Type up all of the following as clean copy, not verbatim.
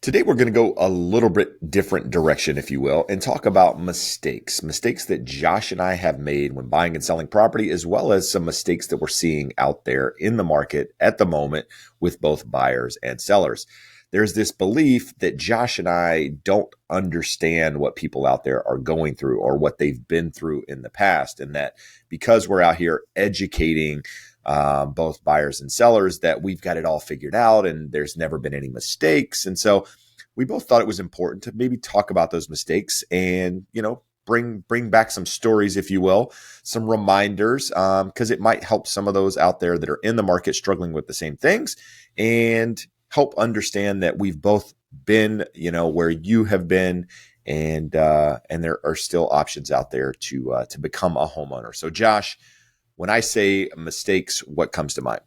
Today, we're going to go a little bit different direction, if you will, and talk about mistakes that Josh and I have made when buying and selling property, as well as some mistakes that we're seeing out there in the market at the moment with both buyers and sellers. There's this belief that Josh and I don't understand what people out there are going through or what they've been through in the past, and that because we're out here educating both buyers and sellers, that we've got it all figured out and there's never been any mistakes. And so we both thought it was important to maybe talk about those mistakes and, bring back some stories, if you will, some reminders, because it might help some of those out there that are in the market struggling with the same things, and help understand that we've both been, where you have been, and there are still options out there to become a homeowner. So Josh, when I say mistakes, what comes to mind?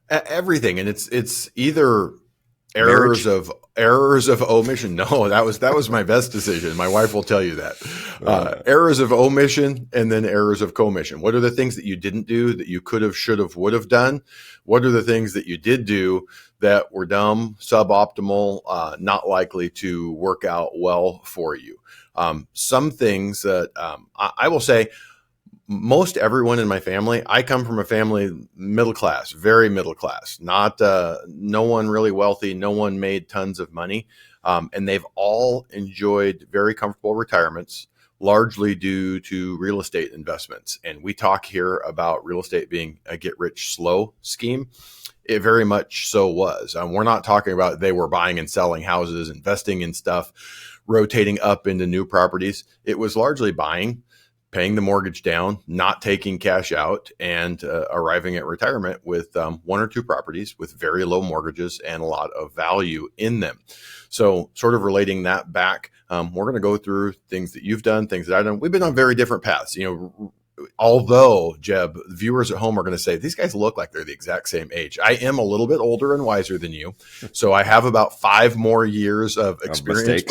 Everything. And it's either Marriage? errors of omission. No, that was my best decision. My wife will tell you that. Errors of omission, and then errors of commission. What are the things that you didn't do that you could have, should have, would have done? What are the things that you did do that were dumb, suboptimal, not likely to work out well for you? Some things that I will say, most everyone in my family, I come from a family middle class, very middle class, not no one really wealthy, no one made tons of money. And they've all enjoyed very comfortable retirements, largely due to real estate investments. And we talk here about real estate being a get rich slow scheme. It very much so was. We're not talking about they were buying and selling houses, investing in stuff, rotating up into new properties. It was largely buying, paying the mortgage down, not taking cash out, and arriving at retirement with one or two properties with very low mortgages and a lot of value in them. So sort of relating that back, we're going to go through things that you've done, things that I've done. We've been on very different paths. Although, Jeb, viewers at home are going to say, these guys look like they're the exact same age. I am a little bit older and wiser than you. So I have about 5 more years of experience,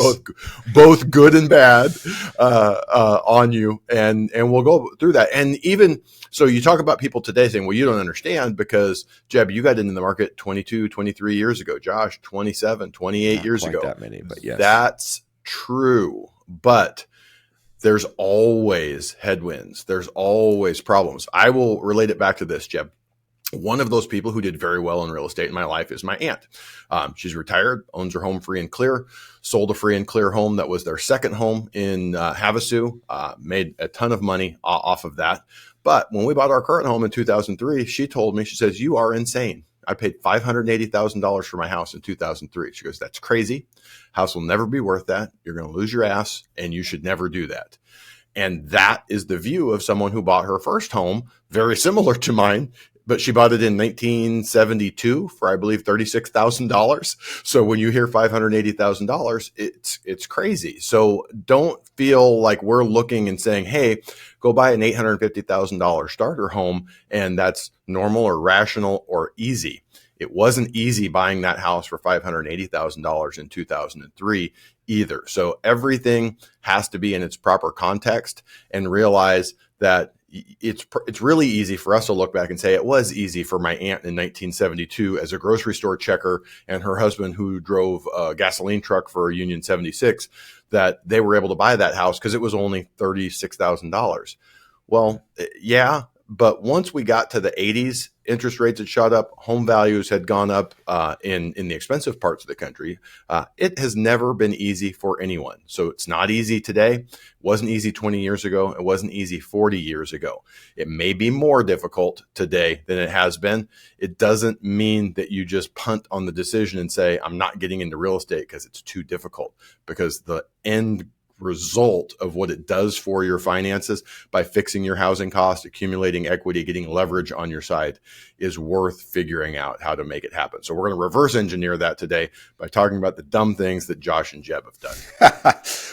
both good and bad, on you. And we'll go through that. And even so, you talk about people today saying, well, you don't understand because, Jeb, you got into the market 22, 23 years ago. Josh, 27, 28 Not years quite ago. That many, but yes. That's true. But there's always headwinds. There's always problems. I will relate it back to this, Jeb. One of those people who did very well in real estate in my life is my aunt. She's retired, owns her home free and clear, sold a free and clear home that was their second home in Havasu, made a ton of money off of that. But when we bought our current home in 2003, she told me, she says, you are insane. I paid $580,000 for my house in 2003. She goes, that's crazy. House will never be worth that. You're going to lose your ass, and you should never do that. And that is the view of someone who bought her first home, very similar to mine, but she bought it in 1972 for, I believe, $36,000. So when you hear $580,000, it's crazy. So don't feel like we're looking and saying, hey, go buy an $850,000 starter home, and that's normal or rational or easy. It wasn't easy buying that house for $580,000 in 2003 either. So everything has to be in its proper context, and realize that it's really easy for us to look back and say it was easy for my aunt in 1972 as a grocery store checker and her husband who drove a gasoline truck for a Union 76, that they were able to buy that house because it was only $36,000. Well, yeah. But once we got to the 80s, interest rates had shot up, home values had gone up in the expensive parts of the country. It has never been easy for anyone. So it's not easy today. It wasn't easy 20 years ago. It wasn't easy 40 years ago. It may be more difficult today than it has been. It doesn't mean that you just punt on the decision and say, I'm not getting into real estate because it's too difficult, because the end result of what it does for your finances by fixing your housing costs, accumulating equity, getting leverage on your side is worth figuring out how to make it happen. So we're going to reverse engineer that today by talking about the dumb things that Josh and Jeb have done.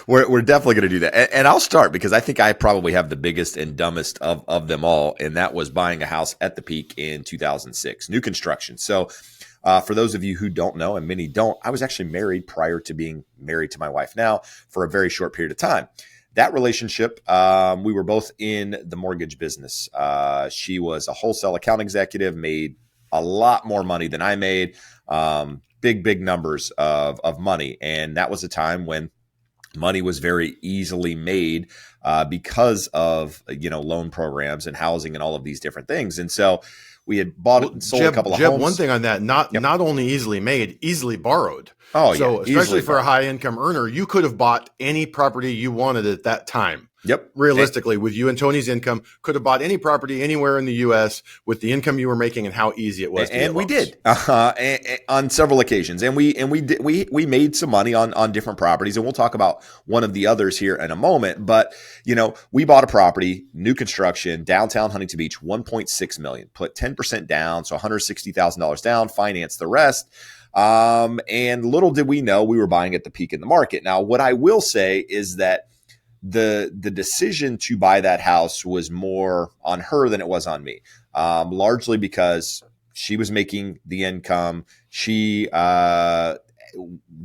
We're definitely going to do that. And I'll start because I think I probably have the biggest and dumbest of them all. And that was buying a house at the peak in 2006, new construction. So for those of you who don't know, and many don't, I was actually married prior to being married to my wife now for a very short period of time. That relationship, we were both in the mortgage business. She was a wholesale account executive, made a lot more money than I made. big numbers of money. And that was a time when money was very easily made because of, loan programs and housing and all of these different things. And so we had bought and sold a couple of homes. One thing on that, not only easily made, easily borrowed. Oh, so yeah. Especially for a high income earner, you could have bought any property you wanted at that time. Yep. Realistically, with you and Tony's income, could have bought any property anywhere in the U.S. with the income you were making and how easy it was to get we loans. did on several occasions, and we made some money on different properties, and we'll talk about one of the others here in a moment. But we bought a property, new construction, downtown Huntington Beach, $1.6 million, put 10% down, so $160,000 down, financed the rest. And little did we know we were buying at the peak in the market. Now, what I will say is that the decision to buy that house was more on her than it was on me, largely because she was making the income. She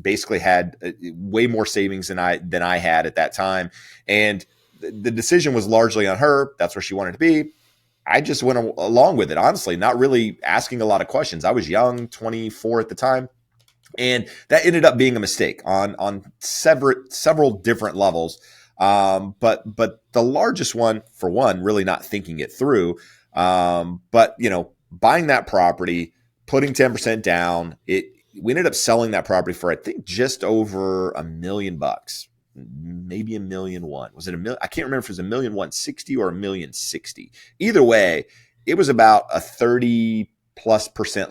basically had way more savings than I had at that time, and the decision was largely on her. That's where she wanted to be. I just went along with it, honestly, not really asking a lot of questions. I was young, 24 at the time. And that ended up being a mistake on several different levels. But the largest one, for one, really not thinking it through. But buying that property, putting 10% down, we ended up selling that property for, I think, just over $1 million, maybe $1.1 million. Was it $1 million? I can't remember if it was $1.160 or $1.060. Either way, it was about a 30+%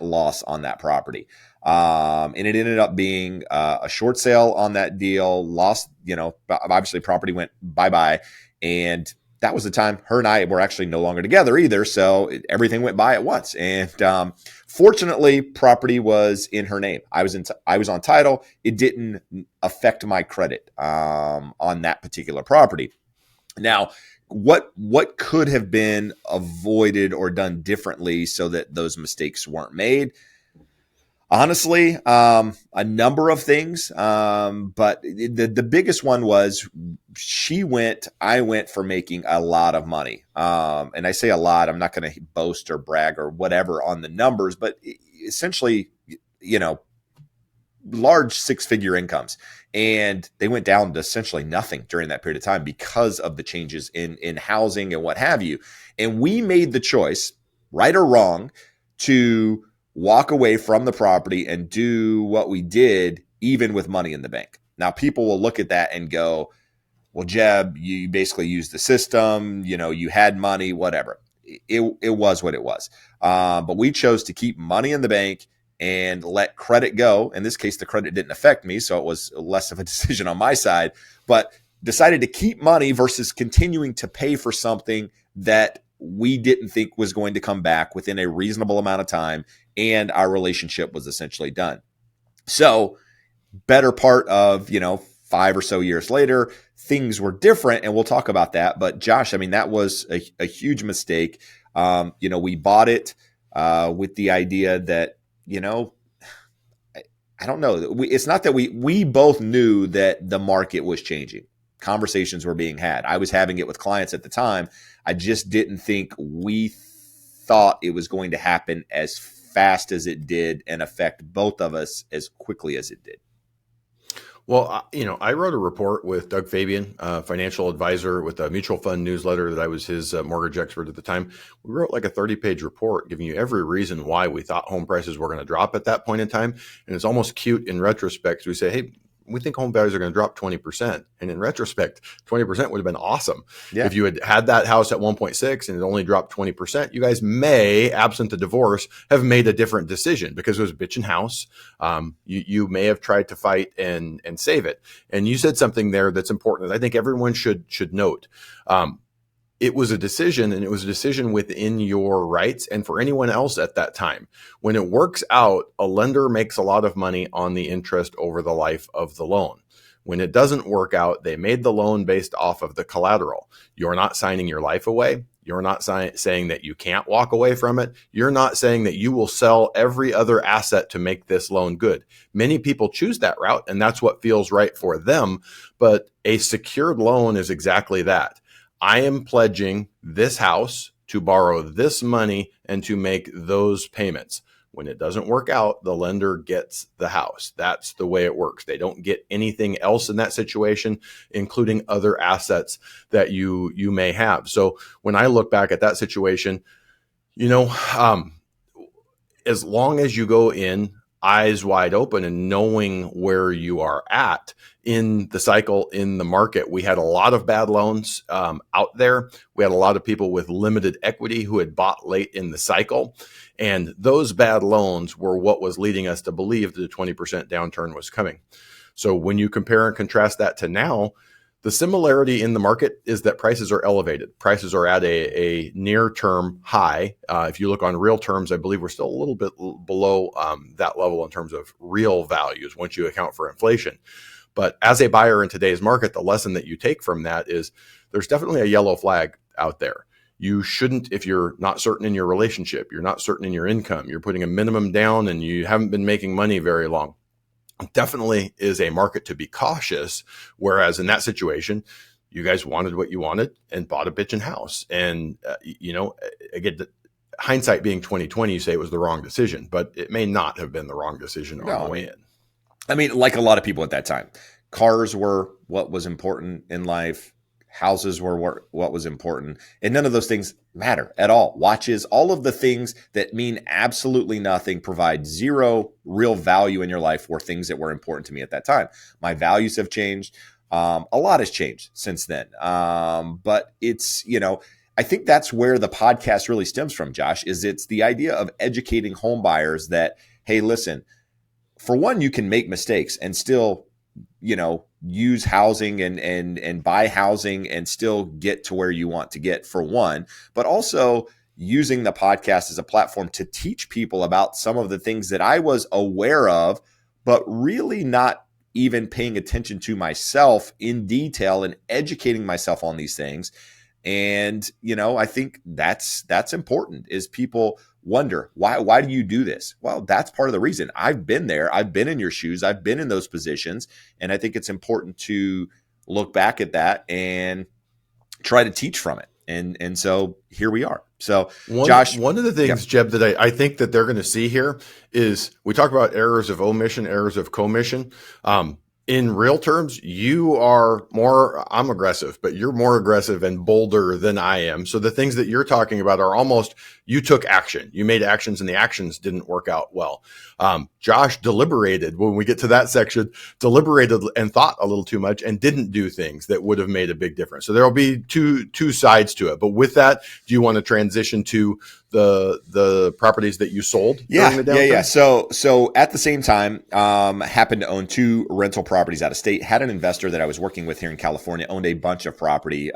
loss on that property. And it ended up being a short sale on that deal. Lost, obviously property went bye-bye. And that was the time her and I were actually no longer together either. So everything went by at once. And fortunately, property was in her name. I was on title. It didn't affect my credit on that particular property. Now, what could have been avoided or done differently so that those mistakes weren't made? Honestly, a number of things, but the biggest one was I went for making a lot of money. And I say a lot, I'm not going to boast or brag or whatever on the numbers, but essentially, large six-figure incomes. And they went down to essentially nothing during that period of time because of the changes in housing and what have you. And we made the choice, right or wrong, to walk away from the property and do what we did, even with money in the bank. Now, people will look at that and go, well, Jeb, you basically used the system, you had money, whatever. It was what it was. But we chose to keep money in the bank and let credit go. In this case, the credit didn't affect me, so it was less of a decision on my side, but decided to keep money versus continuing to pay for something that we didn't think was going to come back within a reasonable amount of time, and our relationship was essentially done. So better part of, 5 or so years later, things were different, and we'll talk about that. But Josh, that was a huge mistake. We bought it with the idea that, I don't know. It's not that we both knew that the market was changing. Conversations were being had. I was having it with clients at the time. I just didn't think we thought it was going to happen as fast as it did and affect both of us as quickly as it did. Well, I wrote a report with Doug Fabian, financial advisor with a mutual fund newsletter that I was his mortgage expert at the time. We wrote like a 30-page report giving you every reason why we thought home prices were going to drop at that point in time. And it's almost cute in retrospect. We say, hey, we think home values are going to drop 20%. And in retrospect, 20% would have been awesome. Yeah. If you had that house at 1.6 and it only dropped 20%, you guys may, absent the divorce, have made a different decision because it was a bitchin' house. You may have tried to fight and save it. And you said something there that's important that I think everyone should note. It was a decision, and it was a decision within your rights and for anyone else at that time. When it works out, a lender makes a lot of money on the interest over the life of the loan. When it doesn't work out, they made the loan based off of the collateral. You're not signing your life away. You're not saying that you can't walk away from it. You're not saying that you will sell every other asset to make this loan good. Many people choose that route, and that's what feels right for them. But a secured loan is exactly that. I am pledging this house to borrow this money and to make those payments. When it doesn't work out, the lender gets the house. That's the way it works. They don't get anything else in that situation, including other assets that you may have. So when I look back at that situation, as long as you go in eyes wide open and knowing where you are at in the cycle, in the market, we had a lot of bad loans out there. We had a lot of people with limited equity who had bought late in the cycle. And those bad loans were what was leading us to believe that a 20% downturn was coming. So when you compare and contrast that to now, the similarity in the market is that prices are elevated. Prices are at a near-term high. If you look on real terms, I believe we're still a little bit below that level in terms of real values once you account for inflation. But as a buyer in today's market, the lesson that you take from that is there's definitely a yellow flag out there. You shouldn't, if you're not certain in your relationship, you're not certain in your income, you're putting a minimum down and you haven't been making money very long, definitely is a market to be cautious. Whereas in that situation, you guys wanted what you wanted and bought a bitchin' house. And, again, hindsight being 2020, you say it was the wrong decision, but it may not have been the wrong decision on the way in. I mean, like a lot of people at that time, cars were what was important in life. Houses were what was important. And none of those things matter at all. Watches, all of the things that mean absolutely nothing, provide zero real value in your life, were things that were important to me at that time. My values have changed. A lot has changed since then. But it's, I think that's where the podcast really stems from, Josh, is it's the idea of educating home buyers that, hey, listen, for one, you can make mistakes and still, use housing and buy housing and still get to where you want to get, for one, but also using the podcast as a platform to teach people about some of the things that I was aware of, but really not even paying attention to myself in detail and educating myself on these things. And, I think that's important, is people wonder, why do you do this? Well, that's part of the reason. I've been there. I've been in your shoes. I've been in those positions. And I think it's important to look back at that and try to teach from it. And so here we are. So Josh, one of the things, Jeb, that I think that they're going to see here is we talk about errors of omission, errors of commission. In real terms, you are more, I'm aggressive, but you're more aggressive and bolder than I am. So the things that you're talking about are almost, you took action. You made actions and the actions didn't work out well. Josh deliberated, when we get to that section, deliberated and thought a little too much and didn't do things that would have made a big difference. So there'll be two sides to it. But with that, do you want to transition to the properties that you sold during the downturn? Yeah. So at the same time, happened to own 2 rental properties out of state. Had an investor that I was working with here in California, owned a bunch of property,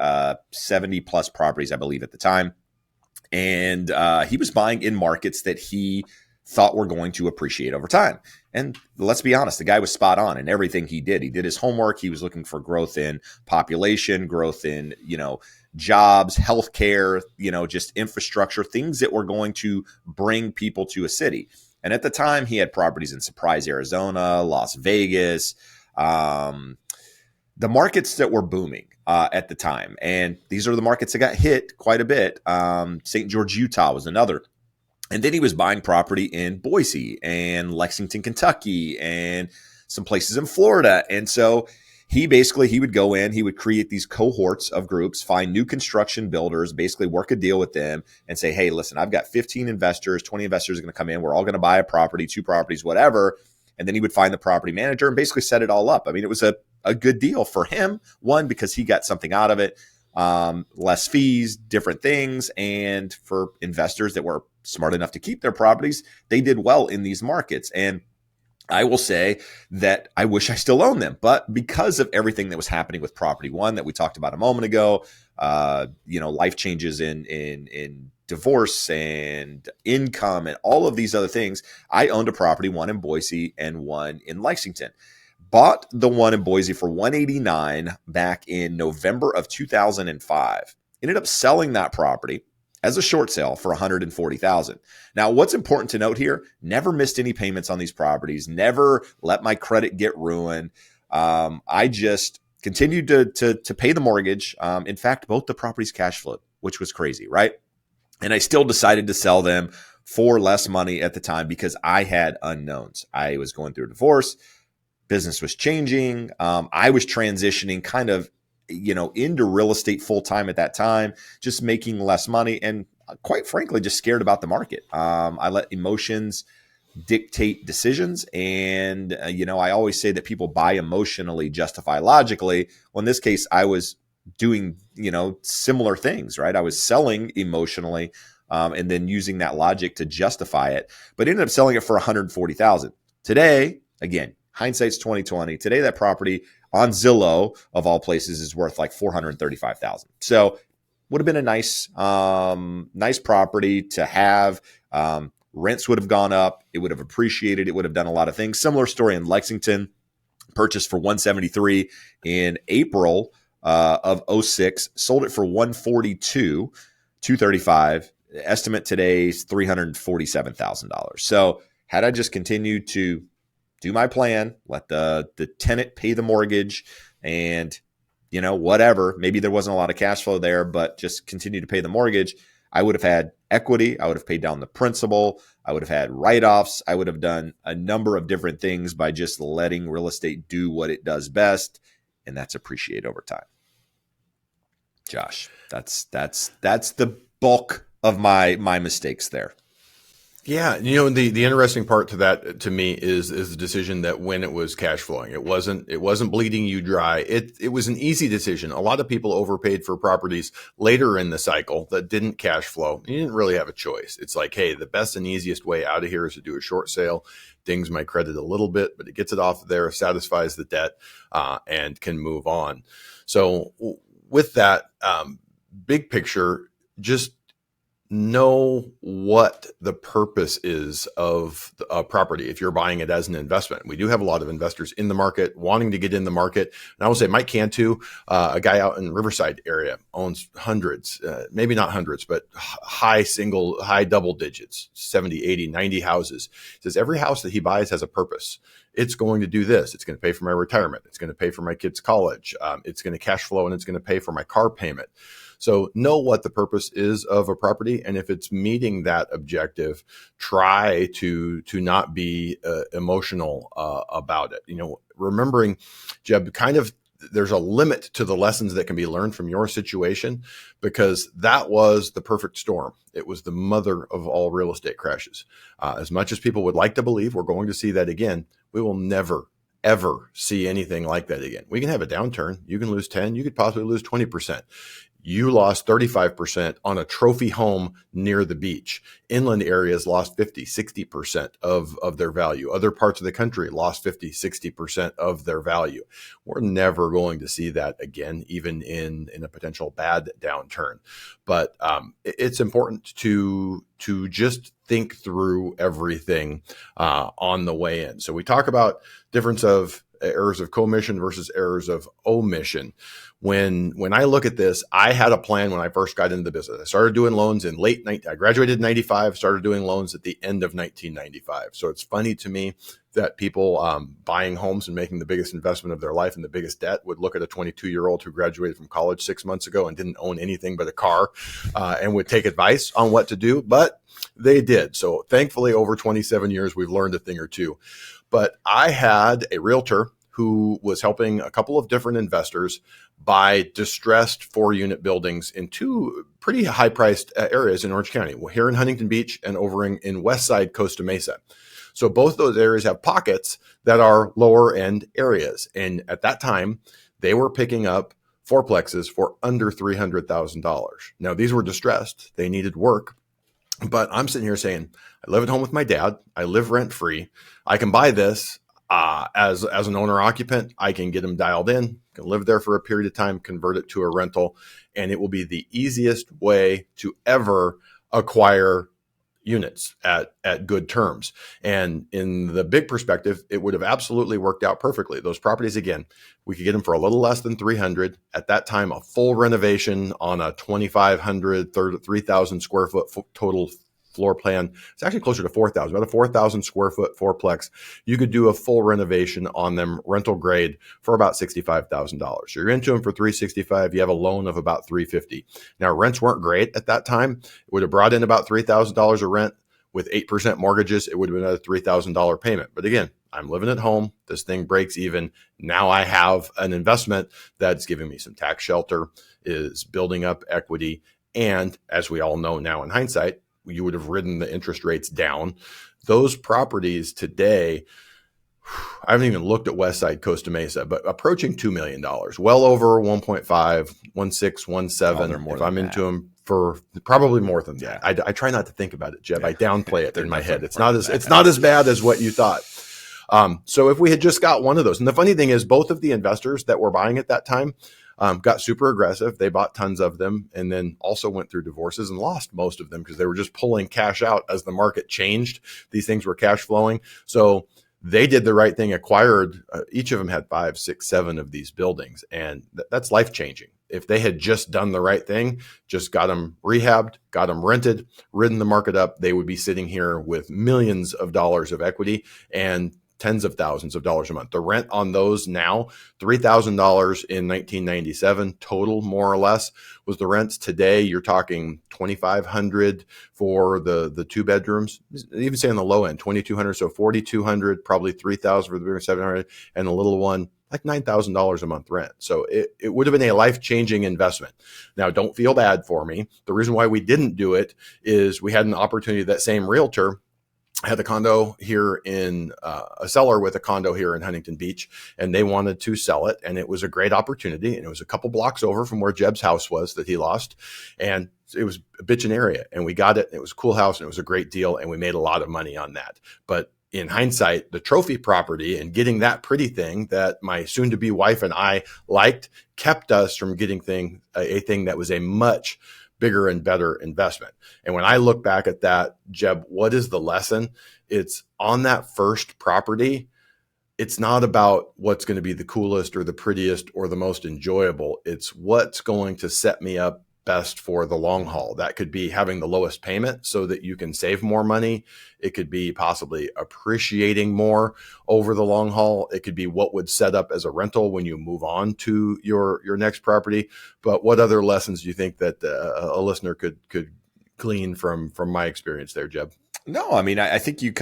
70 plus properties, I believe, at the time. And he was buying in markets that he thought were going to appreciate over time. And let's be honest, the guy was spot on in everything he did. He did his homework. He was looking for growth in population, growth in, jobs, healthcare, just infrastructure, things that were going to bring people to a city. And at the time, he had properties in Surprise, Arizona, Las Vegas, the markets that were booming at the time. And these are the markets that got hit quite a bit. St. George, Utah was another. And then he was buying property in Boise and Lexington, Kentucky, and some places in Florida. And so he would go in, he would create these cohorts of groups, find new construction builders, basically work a deal with them and say, hey, listen, I've got 15 investors, 20 investors are going to come in. We're all going to buy a property, 2 properties, whatever. And then he would find the property manager and basically set it all up. I mean, it was a good deal for him, one, because he got something out of it, less fees, different things. And for investors that were smart enough to keep their properties, they did well in these markets. And I will say that I wish I still owned them, but because of everything that was happening with property one that we talked about a moment ago, life changes in divorce and income and all of these other things, I owned a property, one in Boise and one in Lexington. Bought the one in Boise for $189 back in November of 2005. Ended up selling that property as a short sale for $140,000. Now, what's important to note here, never missed any payments on these properties, never let my credit get ruined. I just continued to pay the mortgage. In fact, both the properties cash flowed, which was crazy, right? And I still decided to sell them for less money at the time because I had unknowns. I was going through a divorce. Business was changing. I was transitioning kind of, into real estate full time at that time, just making less money and quite frankly, just scared about the market. I let emotions dictate decisions. And, I always say that people buy emotionally, justify logically. Well, in this case, I was doing, similar things, right? I was selling emotionally and then using that logic to justify it, but ended up selling it for $140,000. Today, again, hindsight's 2020. Today, that property on Zillow of all places is worth like $435,000. So would have been a nice property to have. Rents would have gone up. It would have appreciated. It would have done a lot of things. Similar story in Lexington, purchased for $173 in April of 06, sold it for $142, $235. Estimate today is $347,000. So had I just continued to do my plan, let the tenant pay the mortgage and, whatever, maybe there wasn't a lot of cash flow there, but just continue to pay the mortgage, I would have had equity. I would have paid down the principal. I would have had write-offs. I would have done a number of different things by just letting real estate do what it does best, and that's appreciate over time. Josh, that's the bulk of my mistakes there. Yeah, the interesting part to that to me is the decision that when it was cash flowing, it wasn't bleeding you dry. It was an easy decision. A lot of people overpaid for properties later in the cycle that didn't cash flow. You didn't really have a choice. It's like, hey, the best and easiest way out of here is to do a short sale. Dings my credit a little bit, but it gets it off of there, satisfies the debt, and can move on. So with that, big picture, just know what the purpose is of a property if you're buying it as an investment. We do have a lot of investors in the market wanting to get in the market. And I will say Mike Cantu, a guy out in Riverside area, owns hundreds, maybe not hundreds, but high double digits, 70, 80, 90 houses. He says every house that he buys has a purpose. It's going to do this. It's going to pay for my retirement. It's going to pay for my kids' college. It's going to cash flow and it's going to pay for my car payment. So know what the purpose is of a property. And if it's meeting that objective, try to not be emotional about it. Remembering, Jeb, there's a limit to the lessons that can be learned from your situation because that was the perfect storm. It was the mother of all real estate crashes. As much as people would like to believe we're going to see that again, we will never, ever see anything like that again. We can have a downturn. You can lose 10. You could possibly lose 20%. You lost 35% on a trophy home near the beach. Inland areas lost 50, 60% of their value. Other parts of the country lost 50, 60% of their value. We're never going to see that again, even in a potential bad downturn. But it's important to just think through everything on the way in. So we talk about difference of errors of commission versus errors of omission. When I look at this, I had a plan when I first got into the business. I started doing loans in I graduated in 95, started doing loans at the end of 1995. So it's funny to me that people buying homes and making the biggest investment of their life and the biggest debt would look at a 22-year-old who graduated from college 6 months ago and didn't own anything but a car and would take advice on what to do, but they did. So thankfully, over 27 years, we've learned a thing or two. But I had a realtor who was helping a couple of different investors buy distressed 4-unit buildings in two pretty high-priced areas in Orange County, here in Huntington Beach and over in West Side Costa Mesa. So both those areas have pockets that are lower-end areas. And at that time, they were picking up fourplexes for under $300,000. Now, these were distressed. They needed work. But I'm sitting here saying, I live at home with my dad. I live rent-free. I can buy this. As an owner occupant, I can get them dialed in, can live there for a period of time, convert it to a rental, and it will be the easiest way to ever acquire units at good terms. And in the big perspective, it would have absolutely worked out perfectly. Those properties, again, we could get them for a little less than 300. At that time, a full renovation on a 2,500, 3,000 square foot total floor plan. It's actually closer to 4,000, about a 4,000 square foot fourplex. You could do a full renovation on them, rental grade, for about $65,000. So you're into them for $365,000. You have a loan of about $350,000. Now, rents weren't great at that time. It would have brought in about $3,000 of rent. With 8% mortgages, it would have been a $3,000 payment. But again, I'm living at home. This thing breaks even. Now I have an investment that's giving me some tax shelter, is building up equity. And as we all know now in hindsight, you would have ridden the interest rates down. Those properties today, I haven't even looked at Westside Costa Mesa, but approaching $2 million, well over 1.5, 1.6, 1.7. If I'm into them for probably more than that. I try not to think about it, Jeb. I downplay it in my head. It's not as bad as what you thought. So if we had just got one of those, and the funny thing is, both of the investors that were buying at that time got super aggressive. They bought tons of them, and then also went through divorces and lost most of them because they were just pulling cash out as the market changed. These things were cash flowing. So they did the right thing, acquired, each of them had 5, 6, 7 of these buildings. And that's life changing. If they had just done the right thing, just got them rehabbed, got them rented, ridden the market up, they would be sitting here with millions of dollars of equity and tens of thousands of dollars a month. The rent on those now, $3,000 in 1997 total, more or less, was the rents. Today, you're talking $2,500 for the 2 bedrooms. Even say on the low end, $2,200, so $4,200, probably $3,000 for the bigger, $700, and the little one, like $9,000 a month rent. So it would have been a life-changing investment. Now, don't feel bad for me. The reason why we didn't do it is we had an opportunity. That same realtor had a condo here in a seller with a condo here in Huntington Beach, and they wanted to sell it. And it was a great opportunity. And it was a couple blocks over from where Jeb's house was that he lost. And it was a bitchin' area, and we got it. It was a cool house, and it was a great deal. And we made a lot of money on that. But in hindsight, the trophy property and getting that pretty thing that my soon to be wife and I liked kept us from getting a thing that was a much bigger and better investment. And when I look back at that, Jeb, what is the lesson? It's on that first property. It's not about what's going to be the coolest or the prettiest or the most enjoyable. It's what's going to set me up best for the long haul. That could be having the lowest payment so that you can save more money. It could be possibly appreciating more over the long haul. It could be what would set up as a rental when you move on to your next property. But what other lessons do you think that a listener could glean from my experience there, Jeb? No, I mean, I think you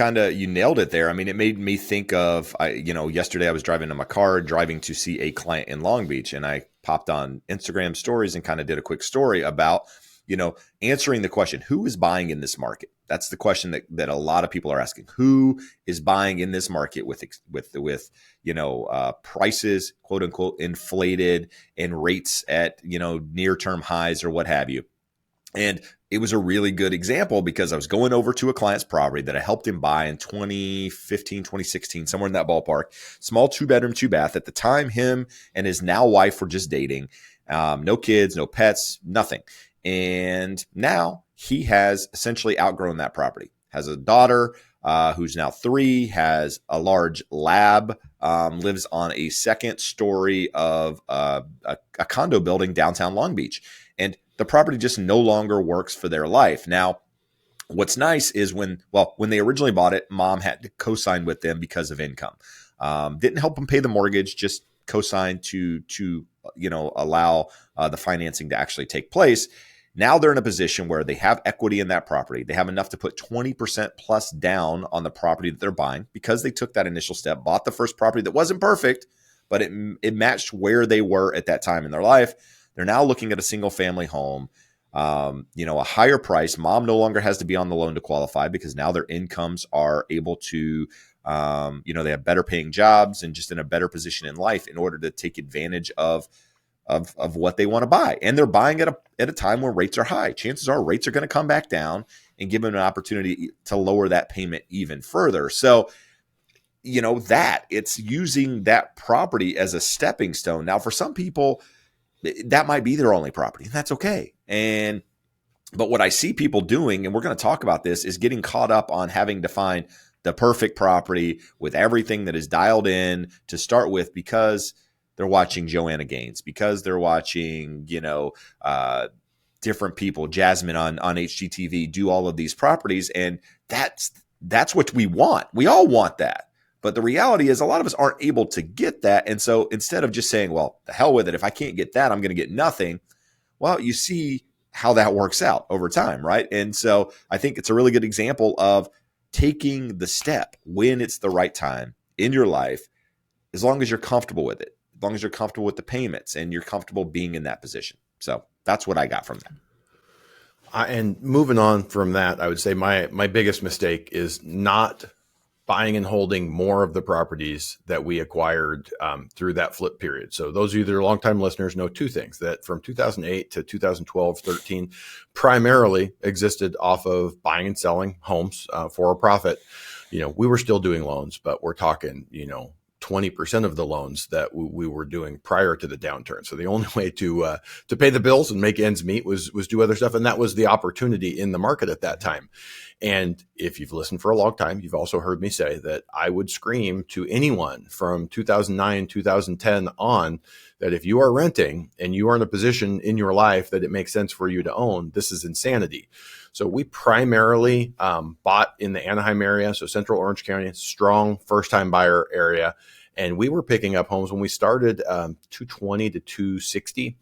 nailed it there. I mean, it made me think of, yesterday I was driving in my car, driving to see a client in Long Beach, and I popped on Instagram stories and kind of did a quick story about, answering the question, who is buying in this market? That's the question that a lot of people are asking. Who is buying in this market with prices, quote unquote, inflated and rates at, near-term highs or what have you? And it was a really good example because I was going over to a client's property that I helped him buy in 2015, 2016, somewhere in that ballpark. Small 2-bedroom, 2-bath. At the time, him and his now wife were just dating. No kids, no pets, nothing. And now he has essentially outgrown that property. Has a daughter who's now 3, has a large lab, lives on a second story of a condo building downtown Long Beach. And the property just no longer works for their life. Now, what's nice is when they originally bought it, mom had to co-sign with them because of income. Didn't help them pay the mortgage, just co-signed to allow the financing to actually take place. Now they're in a position where they have equity in that property. They have enough to put 20% plus down on the property that they're buying because they took that initial step, bought the first property that wasn't perfect, but it matched where they were at that time in their life. They're now looking at a single family home, a higher price. Mom no longer has to be on the loan to qualify because now their incomes are able to, they have better paying jobs and just in a better position in life in order to take advantage of what they want to buy. And they're buying at a time when rates are high. Chances are rates are going to come back down and give them an opportunity to lower that payment even further. So, it's using that property as a stepping stone. Now, for some people, that might be their only property, and that's okay. But what I see people doing, and we're going to talk about this, is getting caught up on having to find the perfect property with everything that is dialed in to start with because they're watching Joanna Gaines, because they're watching, different people, Jasmine on HGTV, do all of these properties. And that's what we want. We all want that. But the reality is a lot of us aren't able to get that. And so instead of just saying, well, the hell with it, if I can't get that, I'm going to get nothing. Well, you see how that works out over time, right? And so I think it's a really good example of taking the step when it's the right time in your life, as long as you're comfortable with it, as long as you're comfortable with the payments and you're comfortable being in that position. So that's what I got from that. And moving on from that, I would say my biggest mistake is not buying and holding more of the properties that we acquired through that flip period. So those of you that are longtime listeners know two things: that from 2008 to 2012, 13, primarily existed off of buying and selling homes for a profit. We were still doing loans, but we're talking, 20% of the loans that we were doing prior to the downturn. So the only way to pay the bills and make ends meet was do other stuff. And that was the opportunity in the market at that time. And if you've listened for a long time, you've also heard me say that I would scream to anyone from 2009, 2010 on that if you are renting and you are in a position in your life that it makes sense for you to own, this is insanity. So we primarily bought in the Anaheim area, so Central Orange County, strong first-time buyer area. And we were picking up homes when we started 220 to 260.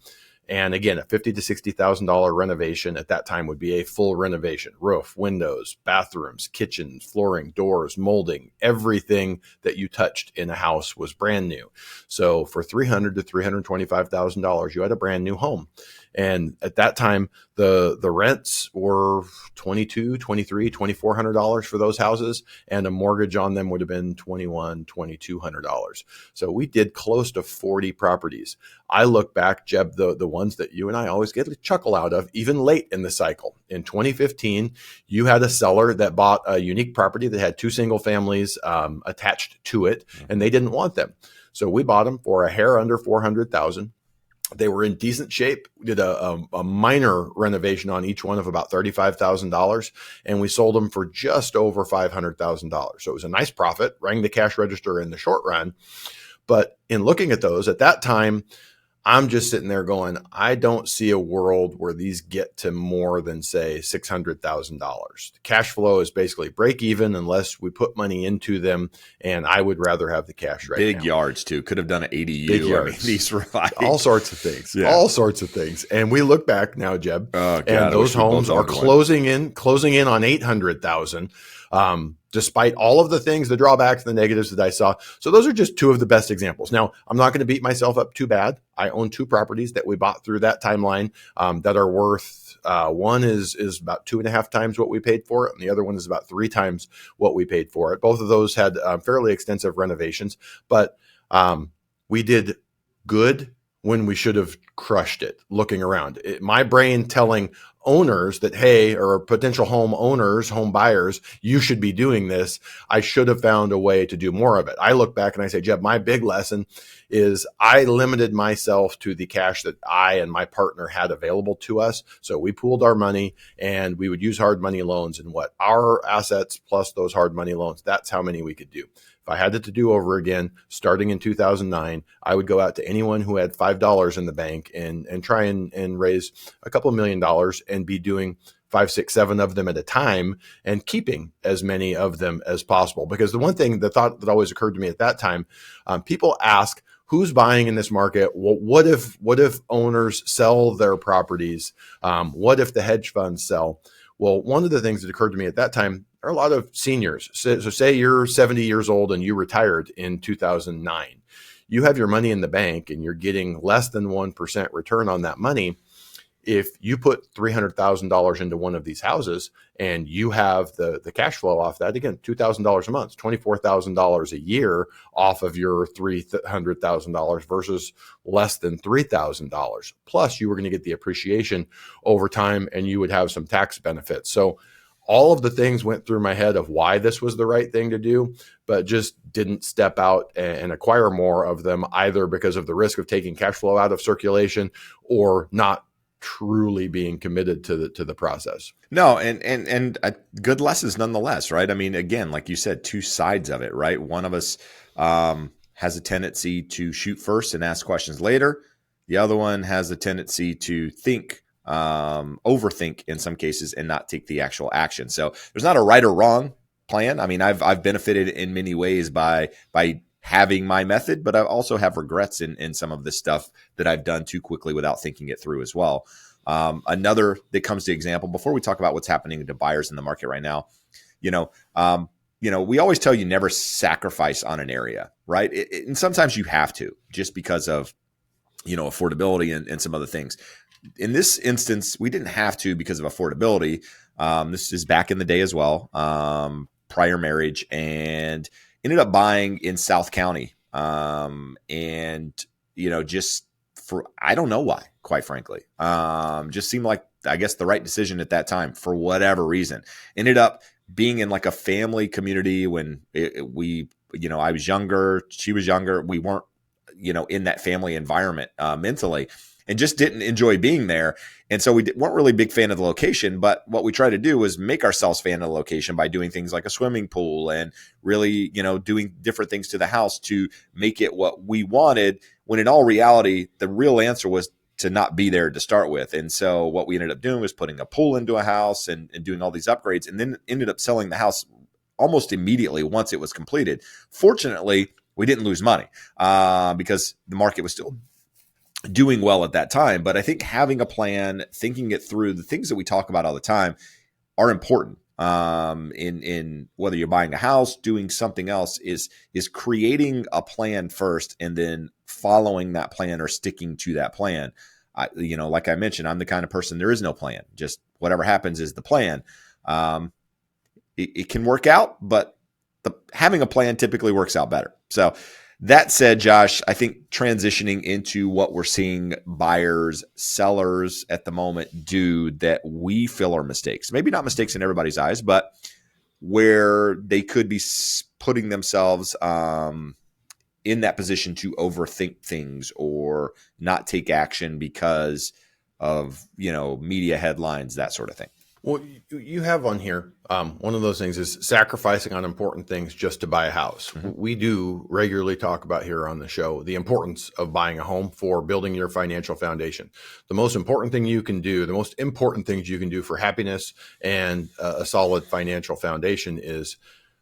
And again, a $50,000 to $60,000 renovation at that time would be a full renovation: roof, windows, bathrooms, kitchens, flooring, doors, molding. Everything that you touched in a house was brand new. So for $300,000 to $325,000, you had a brand new home. And at that time, the rents were $2,200, $2,300, $2,400 for those houses, and a mortgage on them would have been $2,100, $2,200. So we did close to 40 properties. I look back, Jeb, the ones that you and I always get a chuckle out of, even late in the cycle. In 2015, you had a seller that bought a unique property that had two single families attached to it, and they didn't want them. So we bought them for a hair under $400,000. They were in decent shape. We did a minor renovation on each one of about $35,000, and we sold them for just over $500,000. So it was a nice profit, rang the cash register in the short run. But in looking at those at that time, I'm just sitting there going, I don't see a world where these get to more than, say, $600,000. The cash flow is basically break even unless we put money into them, and I would rather have the cash right now. Big yards, too. Could have done an ADU. Big yards. These were like all sorts of things. Yeah. All sorts of things. And we look back now, Jeb, God, and those homes are closing in on $800,000. Despite all of the things, the drawbacks, the negatives that I saw. So those are just two of the best examples. Now, I'm not going to beat myself up too bad. I own two properties that we bought through that timeline that are worth, one is about 2.5 times what we paid for it, and the other one is about 3 times what we paid for it. Both of those had fairly extensive renovations, but we did good when we should have crushed it. Looking around, my brain telling owners that, hey, or potential home owners, home buyers, you should be doing this. I should have found a way to do more of it. I look back and I say, Jeb, my big lesson is I limited myself to the cash that I and my partner had available to us. So we pooled our money and we would use hard money loans, and what our assets plus those hard money loans, that's how many we could do. If I had it to do over again, starting in 2009, I would go out to anyone who had $5 in the bank and try and raise a couple $1 million and be doing 5, 6, 7 of them at a time and keeping as many of them as possible. Because the one thing, the thought that always occurred to me at that time, people ask, who's buying in this market? Well, what if owners sell their properties? What if the hedge funds sell? Well, one of the things that occurred to me at that time are a lot of seniors. So say you're 70 years old and you retired in 2009. You have your money in the bank and you're getting less than 1% return on that money. If you put $300,000 into one of these houses and you have the cash flow off that, again, $2,000 a month, $24,000 a year off of your $300,000 versus less than $3,000. Plus, you were going to get the appreciation over time and you would have some tax benefits. So all of the things went through my head of why this was the right thing to do, but just didn't step out and acquire more of them, either because of the risk of taking cash flow out of circulation or not truly being committed to the process. No, and good lessons nonetheless, right? I mean, again, like you said, two sides of it, right? One of us has a tendency to shoot first and ask questions later. The other one has a tendency to think, overthink in some cases, and not take the actual action. So there's not a right or wrong plan. I mean, I've benefited in many ways by having my method, but I also have regrets in some of the stuff that I've done too quickly without thinking it through as well. Another that comes to example before we talk about what's happening to buyers in the market right now, you know, we always tell you never sacrifice on an area, right? And sometimes you have to, just because of, affordability and some other things. In this instance, we didn't have to because of affordability. This is back in the day as well, prior marriage, and ended up buying in South County. Just for, I don't know why, quite frankly, just seemed like, I guess, the right decision at that time for whatever reason. Ended up being in like a family community when I was younger, she was younger. We weren't, in that family environment mentally, and just didn't enjoy being there. And so we weren't really a big fan of the location, but what we tried to do was make ourselves fan of the location by doing things like a swimming pool and really, doing different things to the house to make it what we wanted, when in all reality, the real answer was to not be there to start with. And so what we ended up doing was putting a pool into a house and doing all these upgrades, and then ended up selling the house almost immediately once it was completed. Fortunately, we didn't lose money because the market was still doing well at that time. But I think having a plan, thinking it through, the things that we talk about all the time are important. In whether you're buying a house, doing something else, is creating a plan first and then following that plan or sticking to that plan. Like I mentioned, I'm the kind of person, there is no plan. Just whatever happens is the plan. It can work out, but having a plan typically works out better. So that said, Josh, I think transitioning into what we're seeing buyers, sellers at the moment do that we feel are mistakes, maybe not mistakes in everybody's eyes, but where they could be putting themselves in that position to overthink things or not take action because of, media headlines, that sort of thing. Well, you have on here, one of those things is sacrificing on important things just to buy a house. Mm-hmm. We do regularly talk about here on the show the importance of buying a home for building your financial foundation. The most important thing you can do, the most important things you can do for happiness and a solid financial foundation is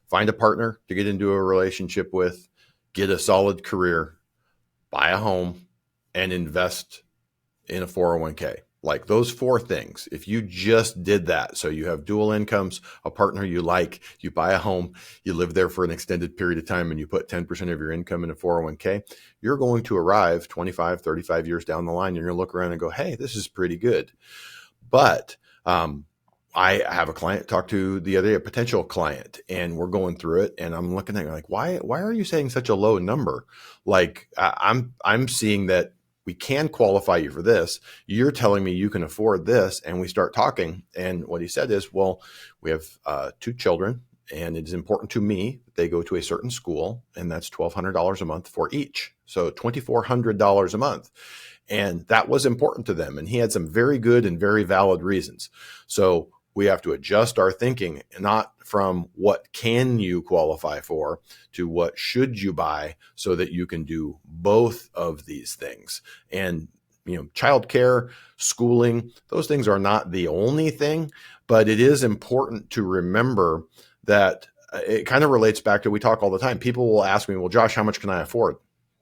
find a partner to get into a relationship with, get a solid career, buy a home, and invest in a 401k. Like those four things, if you just did that, so you have dual incomes, a partner you like, you buy a home, you live there for an extended period of time, and you put 10% of your income in a 401k, you're going to arrive 25, 35 years down the line, and you're going to look around and go, hey, this is pretty good. But I have a client talk to the other day, a potential client, and we're going through it, and I'm looking at it like, why are you saying such a low number? Like I'm seeing that we can qualify you for this. You're telling me you can afford this. And we start talking. And what he said is, well, we have 2 children, and it is important to me that they go to a certain school, and that's $1,200 a month for each. So $2,400 a month. And that was important to them. And he had some very good and very valid reasons. So we have to adjust our thinking, not from what can you qualify for to what should you buy so that you can do both of these things. And, childcare, schooling, those things are not the only thing, but it is important to remember that it kind of relates back to, we talk all the time. People will ask me, well, Josh, how much can I afford?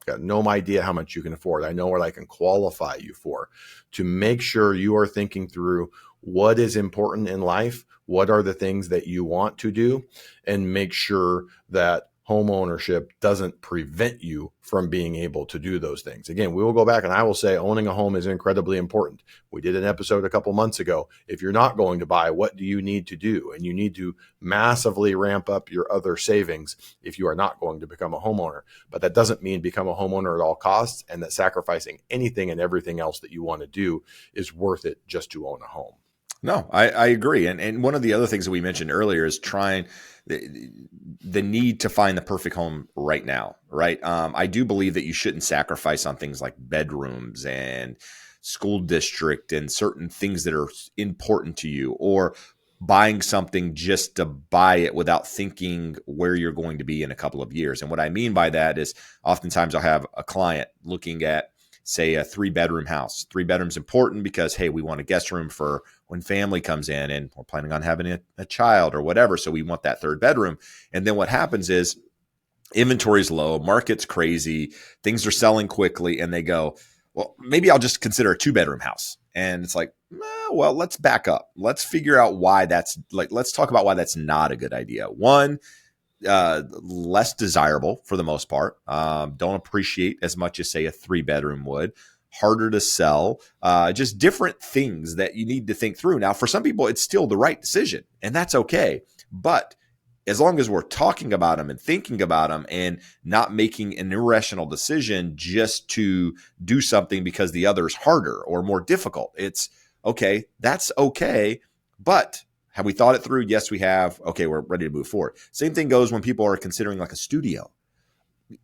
Got no idea how much you can afford. I know what I can qualify you for. To make sure you are thinking through what is important in life, what are the things that you want to do, and make sure that home ownership doesn't prevent you from being able to do those things. Again, we will go back and I will say owning a home is incredibly important. We did an episode a couple months ago. If you're not going to buy, what do you need to do? And you need to massively ramp up your other savings if you are not going to become a homeowner. But that doesn't mean become a homeowner at all costs, and that sacrificing anything and everything else that you want to do is worth it just to own a home. No, I agree. And one of the other things that we mentioned earlier is trying the need to find the perfect home right now, right? I do believe that you shouldn't sacrifice on things like bedrooms and school district and certain things that are important to you, or buying something just to buy it without thinking where you're going to be in a couple of years. And what I mean by that is oftentimes I'll have a client looking at, say, a 3-bedroom house. 3 bedrooms important because, hey, we want a guest room for when family comes in and we're planning on having a child or whatever. So we want that 3rd bedroom. And then what happens is inventory is low, market's crazy, things are selling quickly. And they go, well, maybe I'll just consider a 2-bedroom house. And it's like, well, let's back up. Let's figure out why that's like, let's talk about why that's not a good idea. One, less desirable for the most part. Don't appreciate as much as, say, a 3-bedroom would. Harder to sell. Just different things that you need to think through. Now, for some people, it's still the right decision, and that's okay. But as long as we're talking about them and thinking about them and not making an irrational decision just to do something because the other is harder or more difficult, it's okay. That's okay. But have we thought it through? Yes, we have. Okay, we're ready to move forward. Same thing goes when people are considering like a studio.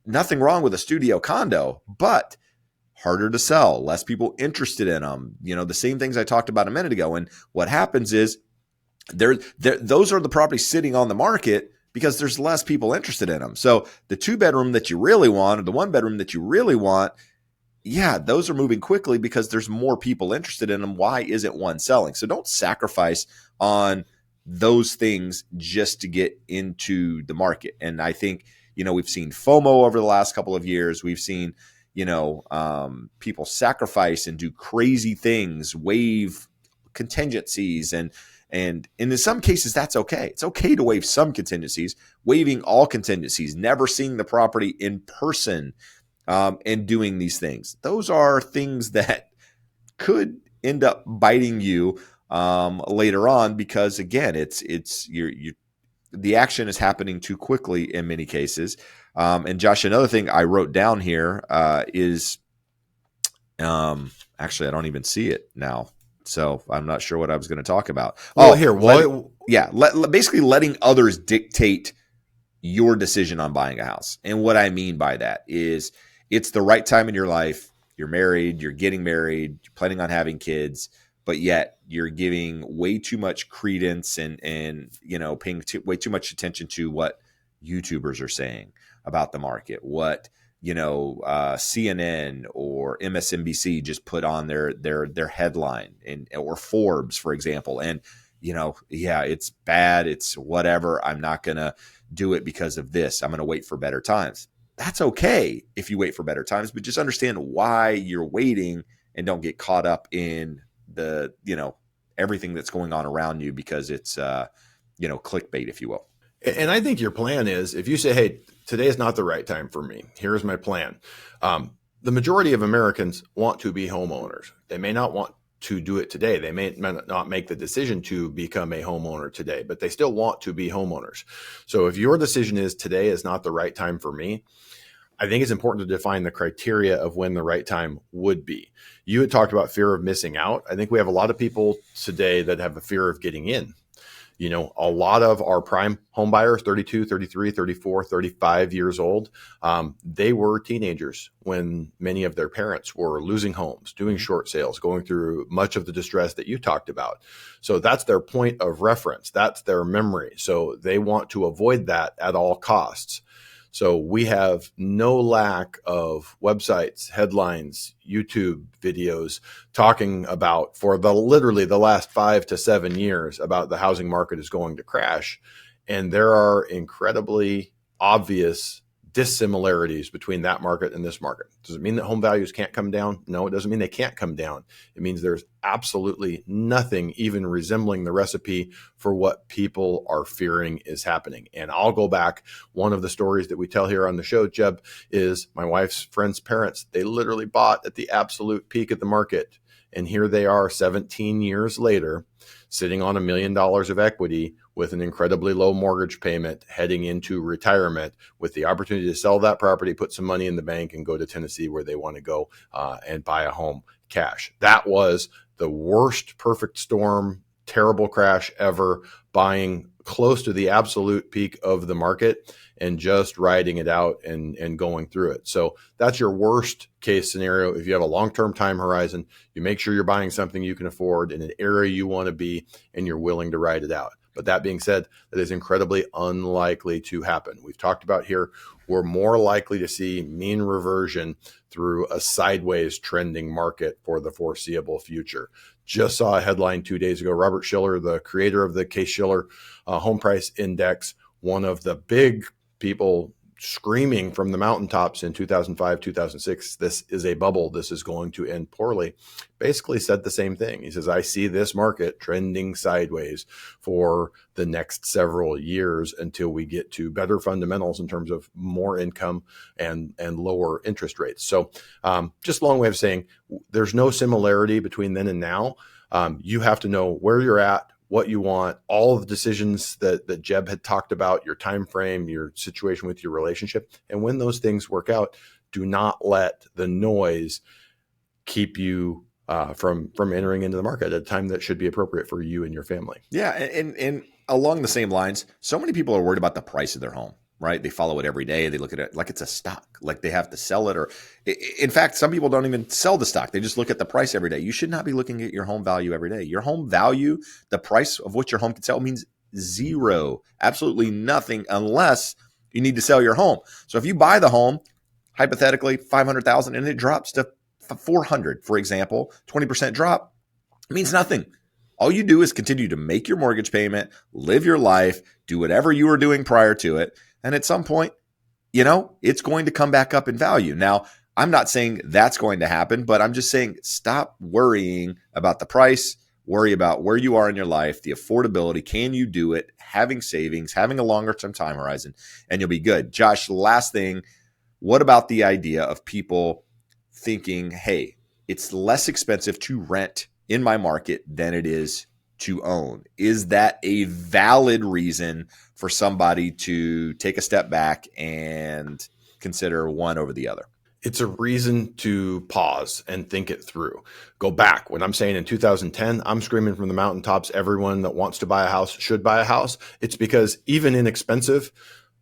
Nothing wrong with a studio condo, but harder to sell, less people interested in them. The same things I talked about a minute ago. And what happens is those are the properties sitting on the market because there's less people interested in them. So the 2-bedroom that you really want or the 1-bedroom that you really want, yeah, those are moving quickly because there's more people interested in them. Why isn't one selling? So don't sacrifice on those things just to get into the market. And I think, we've seen FOMO over the last couple of years. We've seen, people sacrifice and do crazy things, waive contingencies, and in some cases, that's okay. It's okay to waive some contingencies, waiving all contingencies, never seeing the property in person, and doing these things. Those are things that could end up biting you later on because, again, the action is happening too quickly in many cases. And Josh, another thing I wrote down here is actually, I don't even see it now. So I'm not sure what I was going to talk about. Well, Basically letting others dictate your decision on buying a house. And what I mean by that is it's the right time in your life. You're married, you're getting married, you're planning on having kids, but yet you're giving way too much credence and paying way too much attention to what YouTubers are saying about the market, what CNN or MSNBC just put on their headline, or Forbes, for example. And, it's bad. It's whatever. I'm not going to do it because of this. I'm going to wait for better times. That's okay if you wait for better times, but just understand why you're waiting and don't get caught up in the, everything that's going on around you because it's, clickbait, if you will. And I think your plan is if you say, hey, today is not the right time for me. Here's my plan. The majority of Americans want to be homeowners. They may not want to do it today. They may not make the decision to become a homeowner today, but they still want to be homeowners. So if your decision is today is not the right time for me, I think it's important to define the criteria of when the right time would be. You had talked about fear of missing out. I think we have a lot of people today that have a fear of getting in. A lot of our prime home buyers, 32, 33, 34, 35 years old, they were teenagers when many of their parents were losing homes, doing short sales, going through much of the distress that you talked about. So that's their point of reference. That's their memory. So they want to avoid that at all costs. So we have no lack of websites, headlines, YouTube videos talking about for literally the last 5 to 7 years about the housing market is going to crash. And there are incredibly obvious dissimilarities between that market and this market. Does it mean that home values can't come down? No, it doesn't mean they can't come down. It means there's absolutely nothing even resembling the recipe for what people are fearing is happening. And I'll go back. One of the stories that we tell here on the show, Jeb, is my wife's friend's parents. They literally bought at the absolute peak of the market. And here they are 17 years later, sitting on $1 million of equity with an incredibly low mortgage payment, heading into retirement with the opportunity to sell that property, put some money in the bank, and go to Tennessee where they want to go and buy a home cash. That was the worst perfect storm, terrible crash ever, buying close to the absolute peak of the market and just riding it out and going through it. So that's your worst case scenario. If you have a long-term time horizon, you make sure you're buying something you can afford in an area you want to be, and you're willing to ride it out. But that being said, that is incredibly unlikely to happen. We've talked about here, we're more likely to see mean reversion through a sideways trending market for the foreseeable future. Just saw a headline 2 days ago. Robert Shiller, the creator of the Case-Shiller Home Price Index, one of the big people screaming from the mountaintops in 2005, 2006, this is a bubble, this is going to end poorly, basically said the same thing. He says, I see this market trending sideways for the next several years until we get to better fundamentals in terms of more income and lower interest rates. So just a long way of saying there's no similarity between then and now. You have to know where you're at, what you want, all of the decisions that Jeb had talked about, your time frame, your situation with your relationship. And when those things work out, do not let the noise keep you from entering into the market at a time that should be appropriate for you and your family. Yeah. And along the same lines, so many people are worried about the price of their home, right? They follow it every day. They look at it like it's a stock, like they have to sell it. Or in fact, some people don't even sell the stock. They just look at the price every day. You should not be looking at your home value every day. Your home value, the price of what your home can sell, means zero, absolutely nothing, unless you need to sell your home. So if you buy the home, hypothetically $500,000, and it drops to $400,000, for example, 20% drop means nothing. All you do is continue to make your mortgage payment, live your life, do whatever you were doing prior to it. And at some point, it's going to come back up in value. Now, I'm not saying that's going to happen, but I'm just saying stop worrying about the price, worry about where you are in your life, the affordability, can you do it, having savings, having a longer term time horizon, and you'll be good. Josh, last thing, what about the idea of people thinking, hey, it's less expensive to rent in my market than it is to own? Is that a valid reason for somebody to take a step back and consider one over the other? It's a reason to pause and think it through. Go back. When I'm saying in 2010, I'm screaming from the mountaintops, everyone that wants to buy a house should buy a house. It's because even in expensive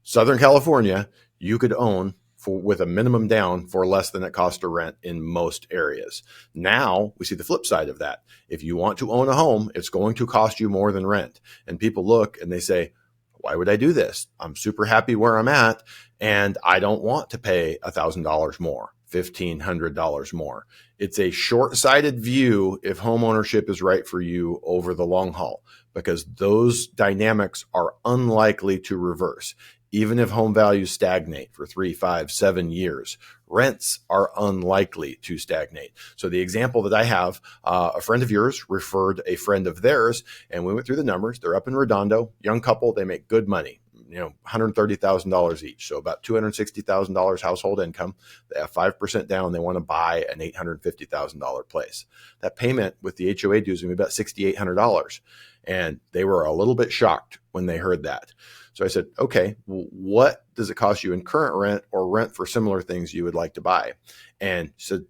Southern California, you could own with a minimum down for less than it costs to rent in most areas. Now we see the flip side of that. If you want to own a home, it's going to cost you more than rent. And people look and they say, why would I do this? I'm super happy where I'm at, and I don't want to pay $1,000 more, $1,500 more. It's a short-sighted view if home ownership is right for you over the long haul, because those dynamics are unlikely to reverse. Even if home values stagnate for 3, 5, 7 years, rents are unlikely to stagnate. So the example that I have, a friend of yours referred a friend of theirs, and we went through the numbers. They're up in Redondo, young couple, they make good money, $130,000 each. So about $260,000 household income. They have 5% down. They want to buy an $850,000 place. That payment with the HOA dues is going to be about $6,800. And they were a little bit shocked when they heard that. So I said, okay, well, what does it cost you in current rent or rent for similar things you would like to buy? And she said,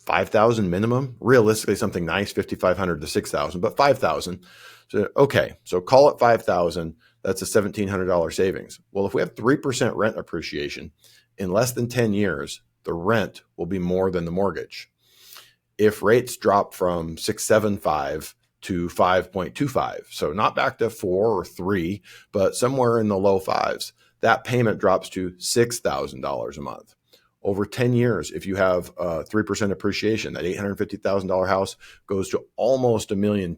$5,000 minimum, realistically something nice, $5,500 to $6,000, but $5,000. So, okay, so call it $5,000. That's a $1,700 savings. Well, if we have 3% rent appreciation in less than 10 years, the rent will be more than the mortgage. If rates drop from 6.75 to 5.25. So not back to 4 or 3, but somewhere in the low fives. That payment drops to $6,000 a month. Over 10 years, if you have 3% appreciation, that $850,000 house goes to almost $1.2 million,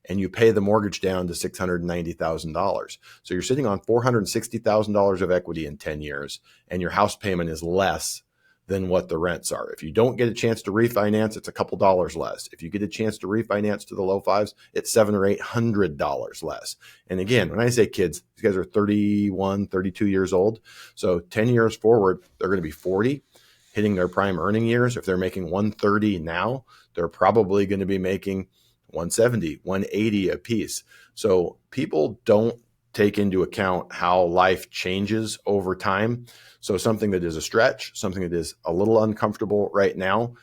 and you pay the mortgage down to $690,000. So you're sitting on $460,000 of equity in 10 years, and your house payment is less than what the rents are. If you don't get a chance to refinance, it's a couple dollars less. If you get a chance to refinance to the low fives, it's $700 or $800 less. And again, when I say kids, these guys are 31, 32 years old. So 10 years forward, they're going to be 40, hitting their prime earning years. If they're making 130 now, they're probably going to be making 170, 180 a piece. So people don't take into account how life changes over time. So something that is a stretch, something that is a little uncomfortable right now,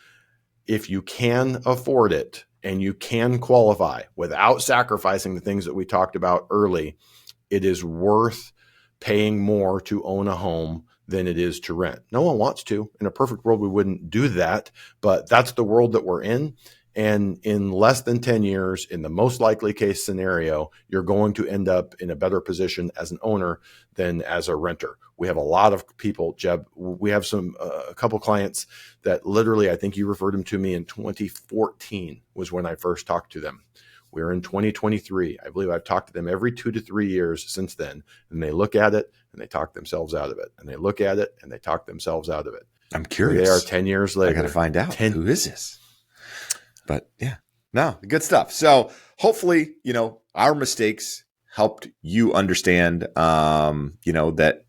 if you can afford it and you can qualify without sacrificing the things that we talked about early, it is worth paying more to own a home than it is to rent. No one wants to. In a perfect world, we wouldn't do that, but that's the world that we're in. And in less than 10 years, in the most likely case scenario, you're going to end up in a better position as an owner than as a renter. We have a lot of people, Jeb, we have a couple clients that literally, I think you referred them to me in 2014 was when I first talked to them. We're in 2023. I believe I've talked to them every 2 to 3 years since then. And they look at it and they talk themselves out of it. And they look at it and they talk themselves out of it. I'm curious. Here they are 10 years later. I got to find out who is this. But yeah, no, good stuff. So hopefully, our mistakes helped you understand, that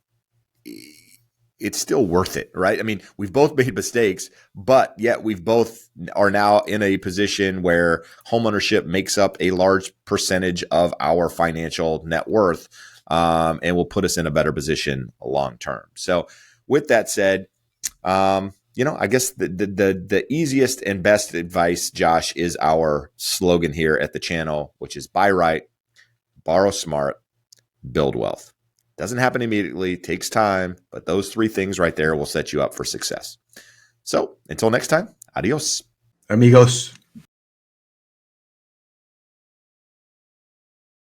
it's still worth it, right? I mean, we've both made mistakes, but yet we've both are now in a position where homeownership makes up a large percentage of our financial net worth, and will put us in a better position long term. So with that said, I guess the easiest and best advice, Josh, is our slogan here at the channel, which is buy right, borrow smart, build wealth. Doesn't happen immediately, takes time, but those 3 things right there will set you up for success. So until next time, adios. Amigos.